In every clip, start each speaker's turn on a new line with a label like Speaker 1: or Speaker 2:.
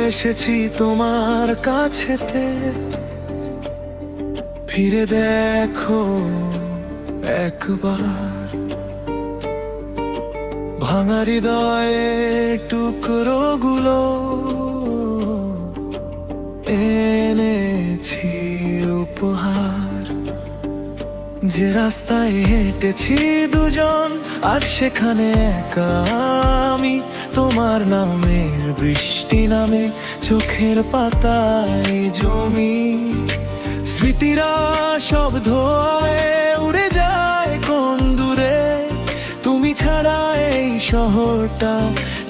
Speaker 1: এসেছি তোমার কাছেতে, ফিরে দেখো একবার। ভাঙা হৃদয়ের টুকরোগুলো এনেছি উপহার। যে রাস্তায় হেঁটেছি দুজন, আর সেখানে একা আমি, তোমার নামের বৃষ্টি নামে চোখের পাতায় জমি। স্মৃতিরা সব ধোয়ে উড়ে যায় কোন দূরে, তুমি ছাড়া এই শহরটা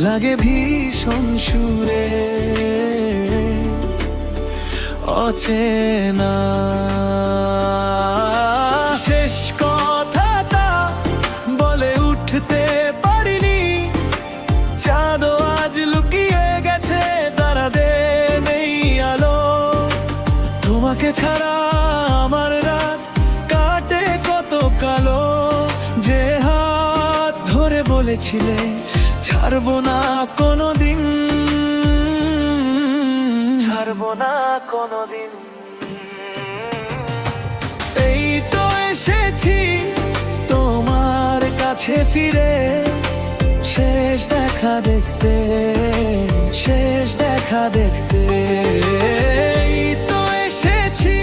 Speaker 1: লাগে ভীষণ সুরে। অচেনা শেষ কথাটা বলে উঠতে পারিনি, চাঁদও আজ লুকিয়ে গেছে তারাতে নেই আলো। তোমাকে ছাড়া আমার রাত কাটে কত কালো। যে হাত ধরে বলেছিলে ছাড়বো না কোনোদিন, ছাড়বো না কোনোদিন, এই তো এসেছি তোমার কাছে ফিরে। শেষ দেখা দেখতে, শেষ দেখা দেখতে, এই তো এসেছি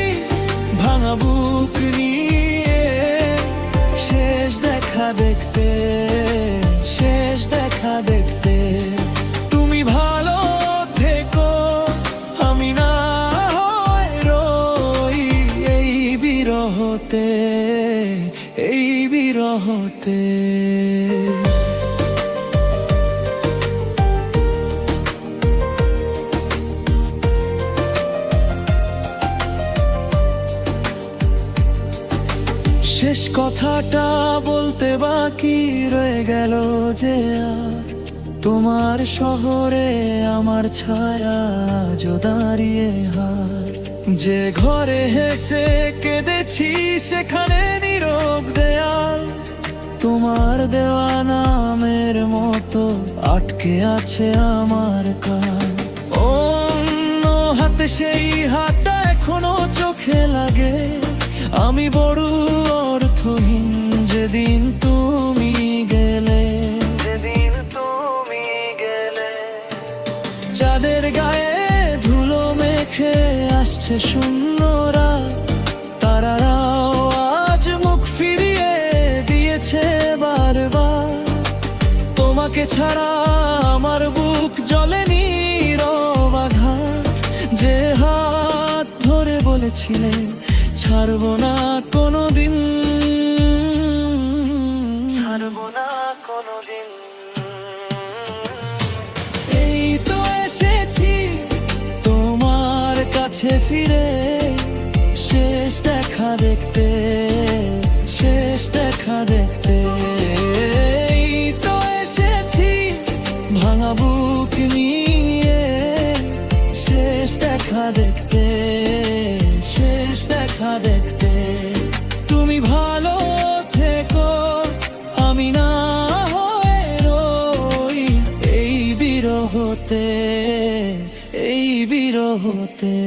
Speaker 1: ভাঙা বুক নিয়ে। শেষ দেখা দেখতে, শেষ দেখা দেখতে, তুমি ভালো থেকো, আমি না হয় রই এই বিরহতে, এই বিরহতে। শেষ কথাটা বলতে বাকি রয়ে গেল যে আর, তোমার শহরে আমার ছায়া আজও দাঁড়িয়ে হার। যে ঘরে হেসে কেঁদেছি সেখানে নীরব দেয়াল, তোমার দেওয়া নামের মতো আটকে আছে আমার কান। অন্য হাতে সেই হাতটা এখনো চোখে লাগে, আমি বড় অর্থহীন যেদিন তুমি গেলে, যেদিন তুমি গেলে। চাঁদের গায়ে ধুলো মেখে আসছে শূন্য রাত, তারারাও আজ মুখ ফিরিয়ে দিয়েছে বারবার। তোমাকে ছাড়া আমার বুক জ্বলেনি নীরব আঘাত। যে হাত ধরে বলেছিলে ছাড়বো না কোনোদিন, ছাড়বো না কোনোদিন, এই তো এসেছি তোমার কাছে ফিরে। শেষ দেখা দেখতে, শেষ দেখা দেখতে, এই তো এসেছি ভাঙা বুক নিয়ে। শেষ দেখা দেখতে, শেষ দেখা দেখতে, তুমি ভালো থেকো, আমি না হয় রই এই বিরহতে, এই বিরহতে।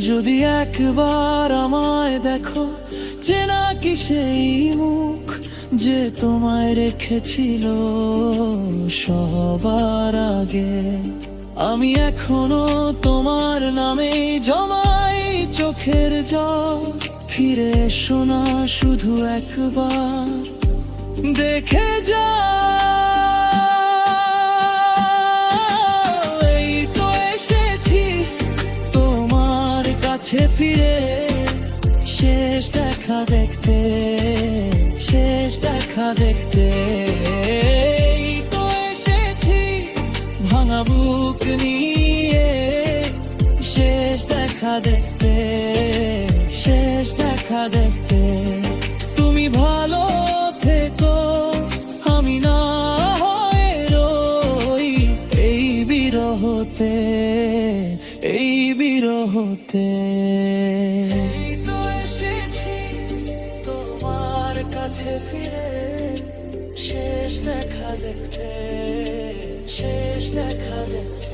Speaker 1: যদি একবার আমায় দেখো, চেনা কি সেই মুখ যে তোমায় রেখেছিল সবার আগে। আমি এখনো তোমার নামে জমাই চোখের জল, ফিরে এসো না শুধু একবার দেখে যা। এই তো এসেছি তোমার কাছে ফিরে। শেষ দেখা দেখতে, শেষ দেখা দেখতে, এই তো এসেছি ভাঙা বুক নিয়ে। শেষ দেখা দেখতে, শেষ দেখা দেখতে, তুমি ভালো থেকো, আমি না হয় রই এই বিরহতে, এই বিরহতে। কাছে ফিরে শেষ দেখা দেখতে, শেষ দেখা দেখতে।